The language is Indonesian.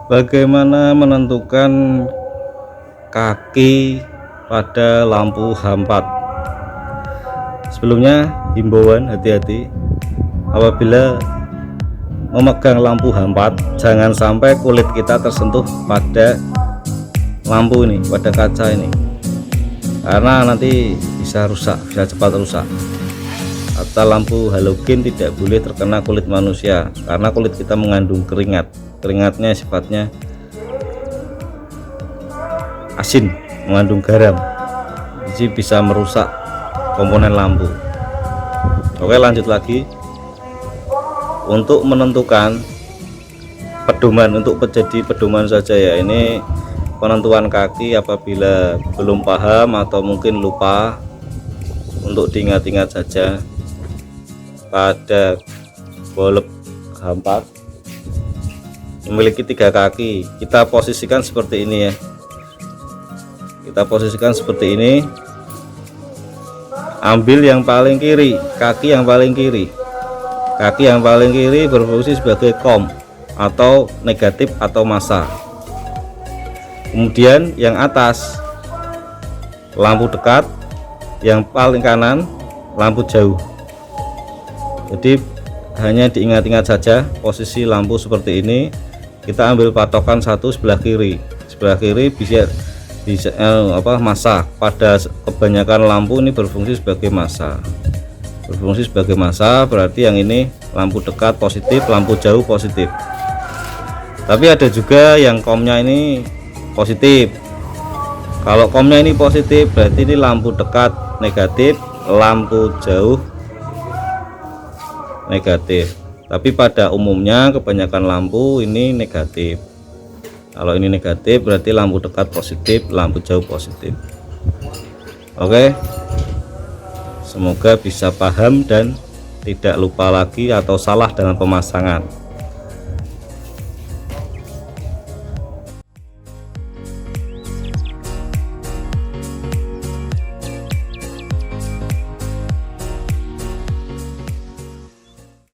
Bagaimana menentukan kaki pada lampu H4? Sebelumnya himbauan, hati-hati apabila memegang lampu H4, jangan sampai kulit kita tersentuh pada lampu ini, pada kaca ini, karena nanti bisa rusak, bisa cepat rusak. Atau lampu halogen tidak boleh terkena kulit manusia, karena kulit kita mengandung keringatnya sifatnya asin, mengandung garam, jadi bisa merusak komponen lampu. Oke, lanjut lagi. Untuk menentukan pedoman, untuk menjadi pedoman saja ya, ini penentuan kaki apabila belum paham atau mungkin lupa, untuk diingat-ingat saja. Pada golf H4 memiliki 3 kaki, kita posisikan seperti ini ya, kita posisikan seperti ini. Ambil yang paling kiri, kaki yang paling kiri. Kaki yang paling kiri berfungsi sebagai kom atau negatif atau massa. Kemudian yang atas lampu dekat, yang paling kanan lampu jauh. Jadi hanya diingat-ingat saja posisi lampu seperti ini. Kita ambil patokan satu sebelah kiri bisa massa. Pada kebanyakan lampu ini berfungsi sebagai massa, berarti yang ini lampu dekat positif, lampu jauh positif. Tapi ada juga yang komnya ini positif. Kalau komnya ini positif berarti ini lampu dekat negatif, lampu jauh negatif. Tapi pada umumnya kebanyakan lampu ini negatif. Kalau ini negatif berarti lampu dekat positif, lampu jauh positif. Oke, semoga bisa paham dan tidak lupa lagi atau salah dengan pemasangan.